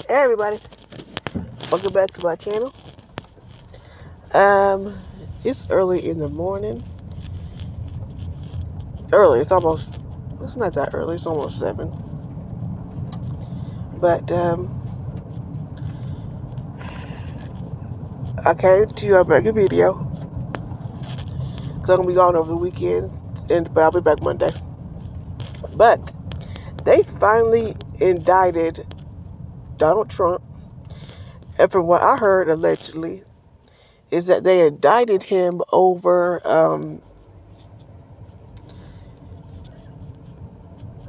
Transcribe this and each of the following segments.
Hey everybody, welcome back to my channel. It's early in the morning. It's not that early, it's almost 7. But, I came to make a video. Because I'm going to be gone over the weekend, but I'll be back Monday. But, they finally indicted Donald Trump. And from what I heard, allegedly, is that they indicted him over,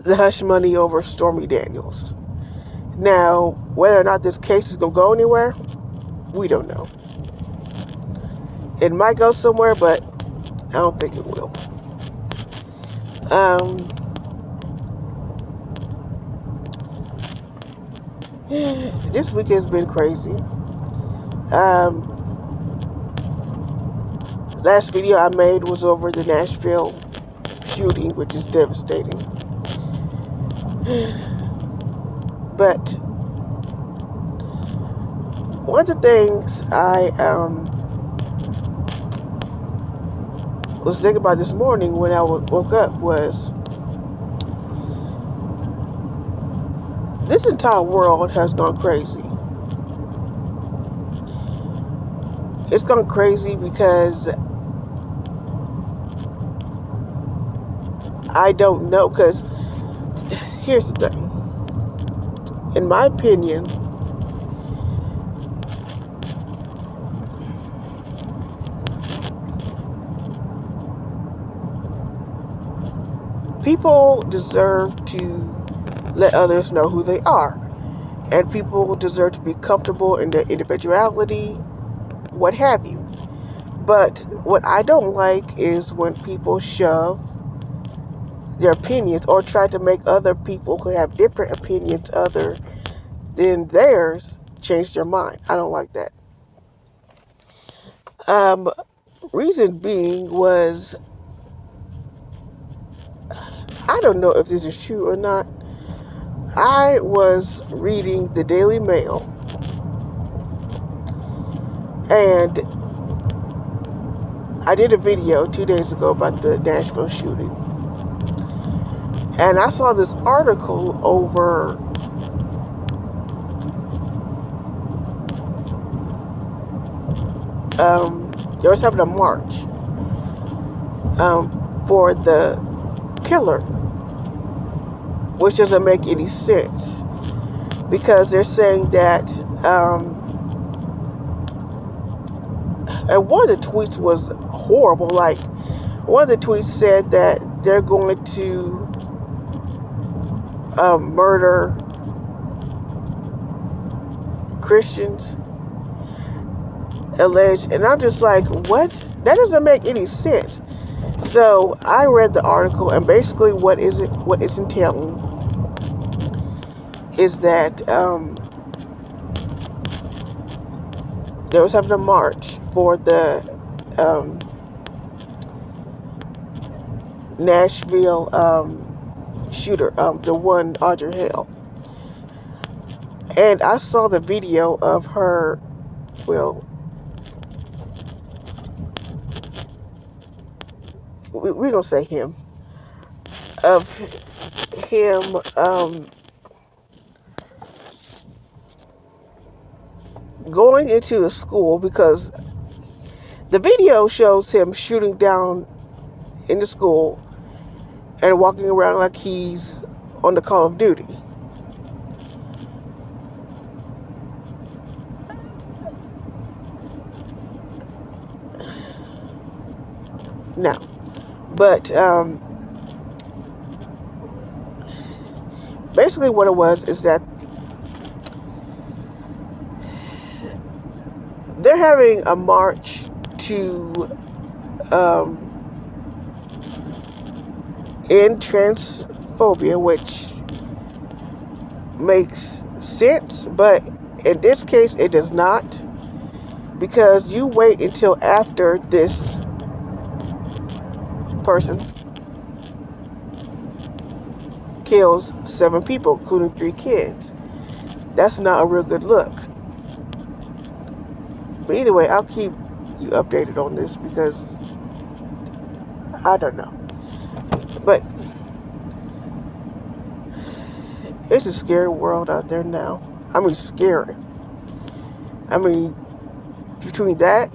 the hush money over Stormy Daniels. Now, whether or not this case is going to go anywhere, we don't know. It might go somewhere, but I don't think it will. This week has been crazy. Last video I made was over the Nashville shooting, which is devastating. But one of the things I was thinking about this morning when I woke up was this entire world has gone crazy. It's gone crazy because I don't know, because here's the thing. In my opinion, people deserve to let others know who they are. And people deserve to be comfortable in their individuality, what have you. But what I don't like is when people shove their opinions or try to make other people who have different opinions other than theirs change their mind. I don't like that. Reason being was, I don't know if this is true or not. I was reading the Daily Mail, and I did a video 2 days ago about the Nashville shooting. And I saw this article over they was having a march for the killer, which doesn't make any sense, because they're saying that and one of the tweets was horrible. Like, one of the tweets said that they're going to murder Christians, alleged, and I'm just like, what? That doesn't make any sense. So I read the article, and basically what it's entailing is that they was having a march for the Nashville shooter, the one, Audrey Hale. And I saw the video of her, well, we're gonna say him, of him going into the school, because the video shows him shooting down in the school and walking around like he's on the Call of Duty. Now, but basically what it was is that they're having a march to end transphobia, which makes sense, but in this case it does not, because you wait until after this person kills 7 people, including 3 kids. that's not a real good look. But either way, I'll keep you updated on this because I don't know. But it's a scary world out there now. I mean, scary. I mean, between that,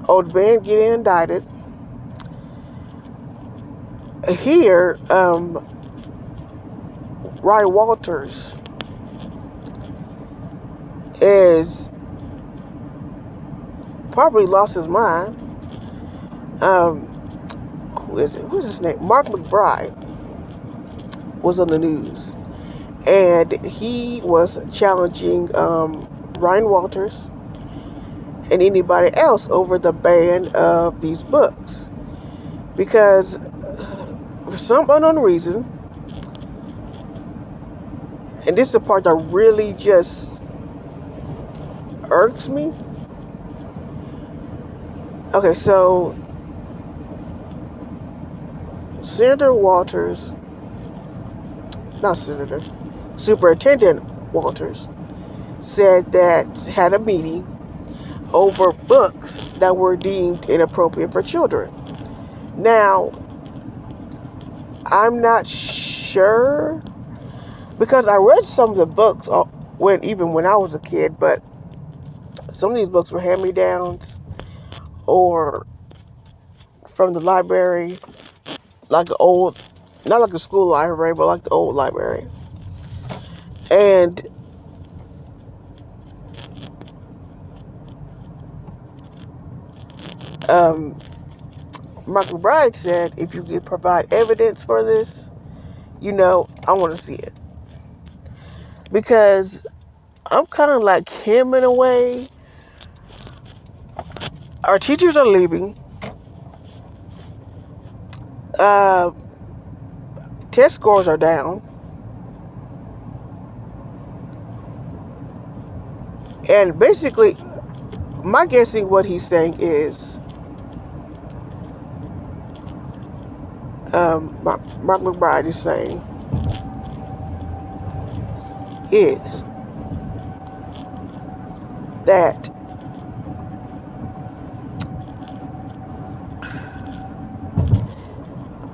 old man getting indicted, here, Ryan Walters is probably lost his mind. Who is it? Who's his name? Mark McBride was on the news, and he was challenging Ryan Walters and anybody else over the ban of these books because for some unknown reason, and this is the part that really just irks me. Okay, so Senator Walters, not Senator, Superintendent Walters said that had a meeting over books that were deemed inappropriate for children. Now, I'm not sure because I read some of the books even when I was a kid, but some of these books were hand-me-downs or from the library, like the old, not like the school library, but like the old library. And Michael Bride said, if you could provide evidence for this, I want to see it. Because I'm kind of like him in a way. Our teachers are leaving. Test scores are down. And basically, my guessing what he's saying is, Mark McBride is saying, is that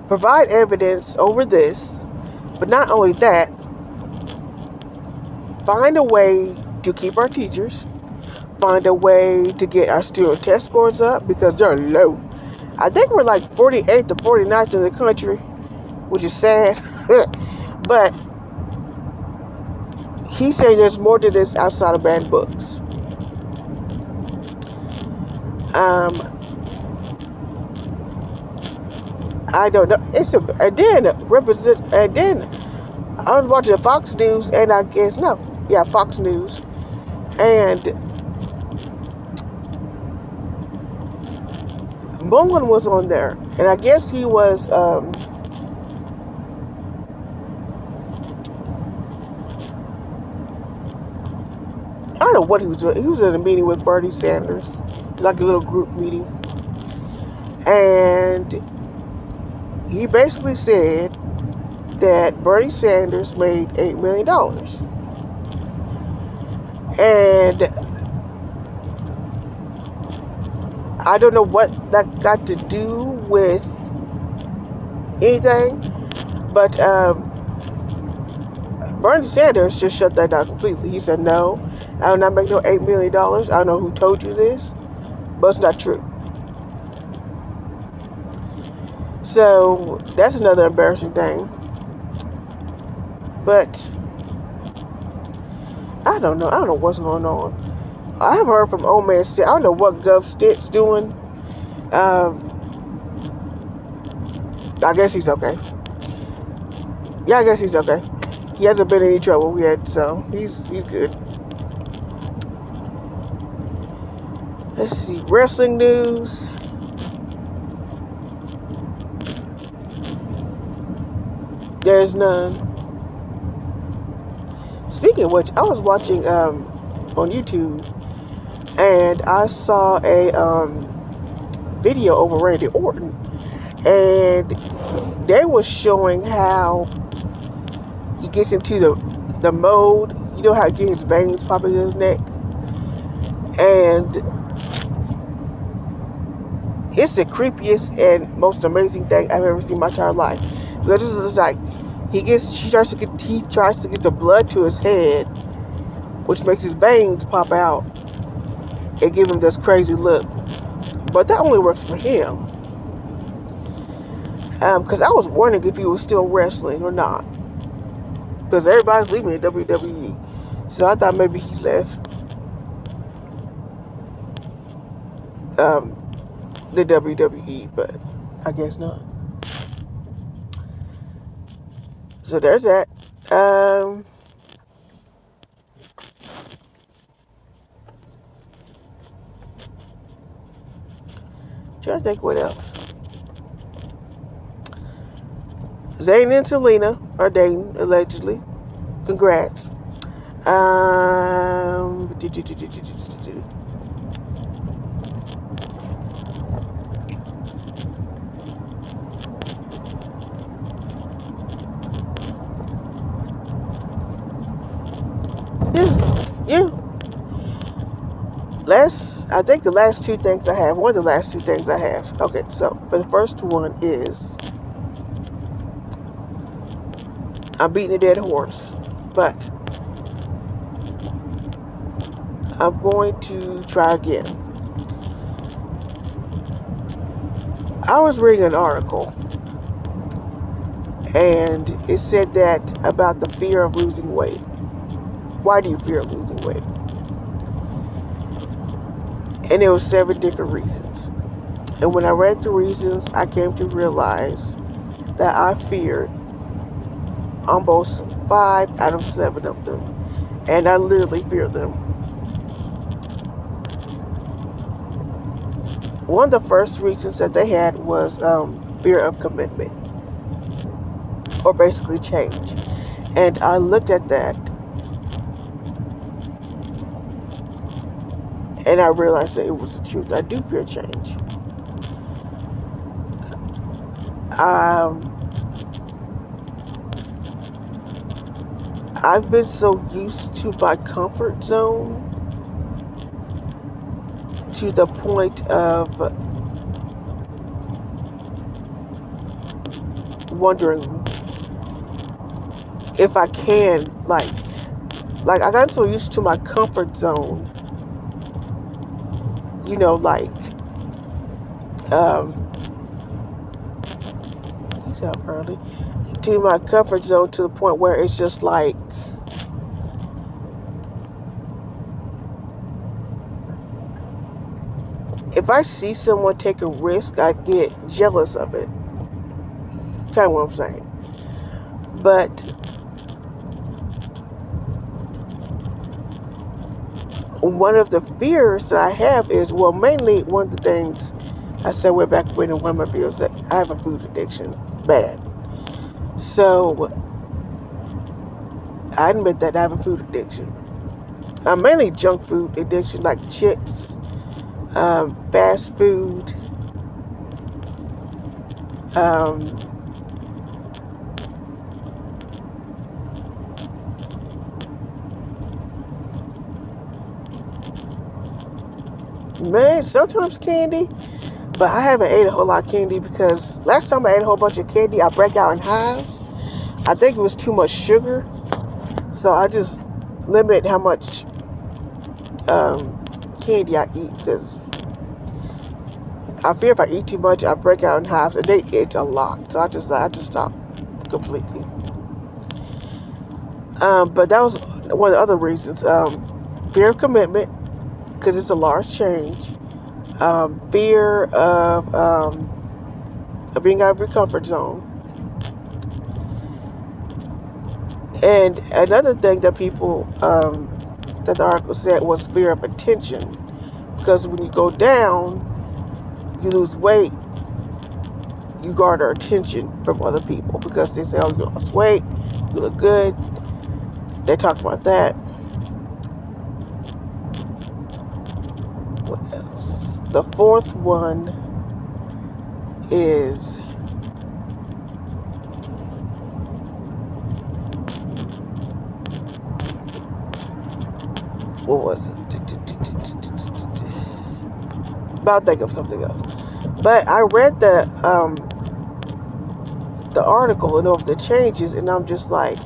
provide evidence over this, but not only that, find a way to keep our teachers, find a way to get our student test scores up because they're low. I think we're like 48th to 49th in the country, which is sad. But he says there's more to this outside of banned books. I don't know. And then I was watching Fox News, and I guess Fox News, and Mullen was on there, and I guess he was I don't know what he was doing. He was in a meeting with Bernie Sanders, like a little group meeting, and he basically said that Bernie Sanders made $8 million. And I don't know what that got to do with anything, but Bernie Sanders just shut that down completely. He said, no, I do not make no $8 million. I don't know who told you this, but it's not true. So that's another embarrassing thing. But I don't know. I don't know what's going on. I have heard from old man Stitt. I don't know what Gov Stitt's doing. I guess he's okay. Yeah, I guess he's okay. He hasn't been in any trouble yet, so he's good. Let's see. Wrestling news. There's none. Speaking of which, I was watching on YouTube, and I saw a video over Randy Orton, and they were showing how he gets into the mold. You know how he get his veins popping in his neck, and it's the creepiest and most amazing thing I've ever seen in my entire life. Because this is like he tries to get the blood to his head, which makes his veins pop out and give him this crazy look. But that only works for him. Because I was wondering if he was still wrestling or not. Because everybody's leaving the WWE. So I thought maybe he left the WWE, but I guess not. So there's that. Trying to think what else. Zayn and Selena are dating, allegedly. Congrats. Yeah. I think the last two things I have, one of the last two things I have. Okay, so for the first one is, I'm beating a dead horse, but I'm going to try again. I was reading an article, and it said that about the fear of losing weight. Why do you fear losing weight? And there were 7 different reasons. And when I read the reasons, I came to realize that I feared almost 5 out of 7 of them. And I literally fear them. One of the first reasons that they had was fear of commitment, or basically change. And I looked at that, and I realized that it was the truth. I do fear change. I've been so used to my comfort zone to the point of wondering if I can, like I got so used to my comfort zone, you know, like, he's out early, to my comfort zone to the point where it's just like, if I see someone take a risk, I get jealous of it. Kind of what I'm saying. But one of the fears that I have is, well, mainly one of the things I said way back when in one of my videos, that I have a food addiction, bad. So I admit that I have a food addiction. Mainly junk food addiction, like chips, fast food, man, sometimes candy, but I haven't ate a whole lot of candy because last time I ate a whole bunch of candy, I break out in hives. I think it was too much sugar, so I just limit how much candy I eat, because I fear if I eat too much, I break out in hives, and it's a lot. So I just stop completely. But that was one of the other reasons. Fear of commitment, because it's a large change. Fear of being out of your comfort zone. And another thing that people, that the article said, was fear of attention. Because when you go down, you lose weight, you garner attention from other people. Because they say, oh, you lost weight, you look good. They talk about that. What else? The fourth one is was it? But I'll think of something else. But I read the article and of the changes, and I'm just like,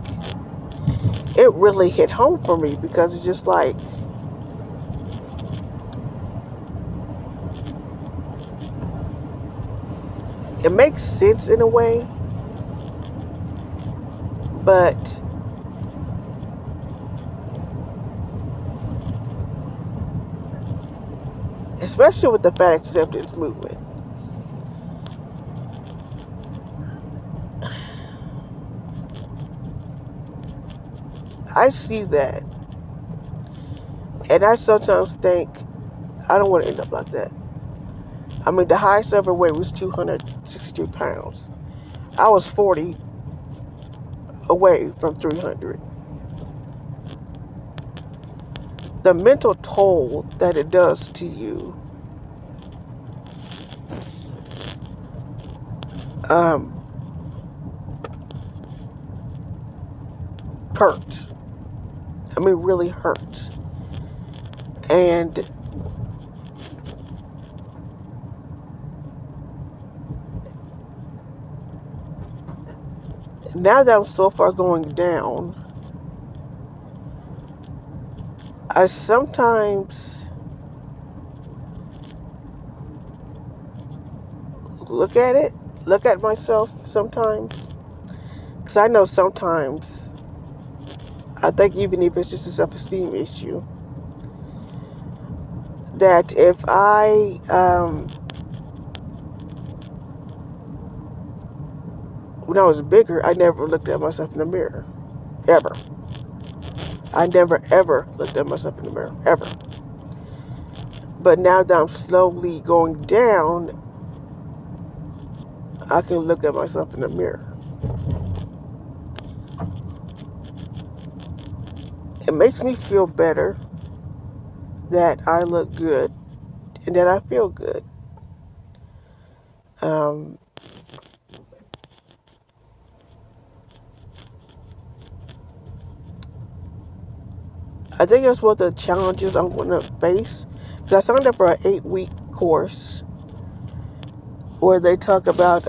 it really hit home for me because it's just like, it makes sense in a way, but especially with the fat acceptance movement, I see that, and I sometimes think I don't want to end up like that. I mean, the highest ever weight was 263 pounds. I was 40 away from 300. The mental toll that it does to you, um, hurts. I mean, really hurts. And now that I'm so far going down, I sometimes look at myself sometimes. Because I know sometimes, I think even if it's just a self-esteem issue, that if when I was bigger, I never looked at myself in the mirror. Ever. I never ever looked at myself in the mirror. Ever. But now that I'm slowly going down, I can look at myself in the mirror. It makes me feel better that I look good and that I feel good. Um, I think that's one of the challenges I'm going to face. Because I signed up for an 8-week course where they talk about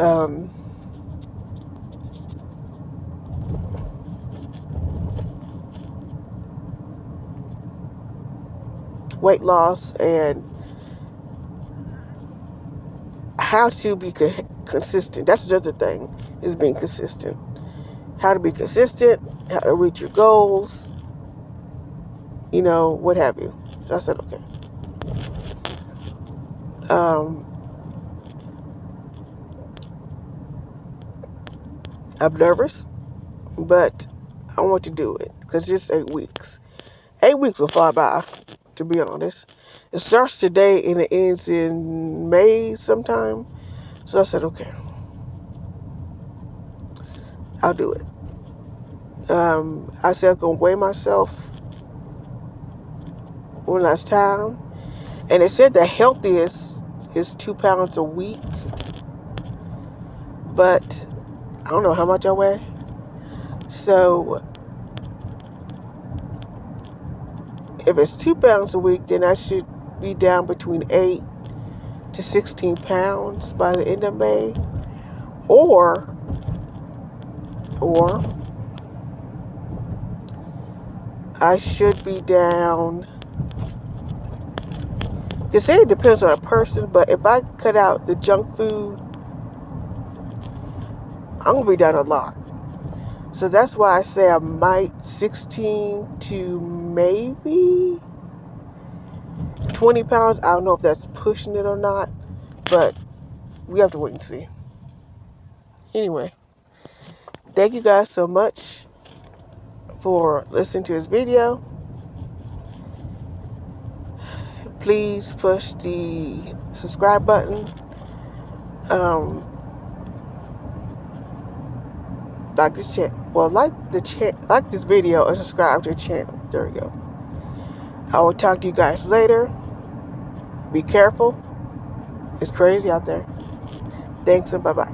weight loss and how to be consistent. That's another thing, is being consistent. How to be consistent, how to reach your goals, what have you. So I said, okay. I'm nervous, but I want to do it because it's just 8 weeks. 8 weeks will fly by, to be honest. It starts today and it ends in May sometime. So I said, okay, I'll do it. I said I'm going to weigh myself one last time. And it said the healthiest is 2 pounds a week. But I don't know how much I weigh. So if it's 2 pounds a week, then I should be down between 8 to 16 pounds by the end of May. Or I should be down. They say it depends on a person, but if I cut out the junk food, I'm going to be down a lot. So that's why I say I might 16 to maybe 20 pounds. I don't know if that's pushing it or not, but we have to wait and see. Anyway, thank you guys so much for listening to this video. Please push the subscribe button. Like this like this video and subscribe to the channel. There we go. I will talk to you guys later. Be careful. It's crazy out there. Thanks and bye-bye.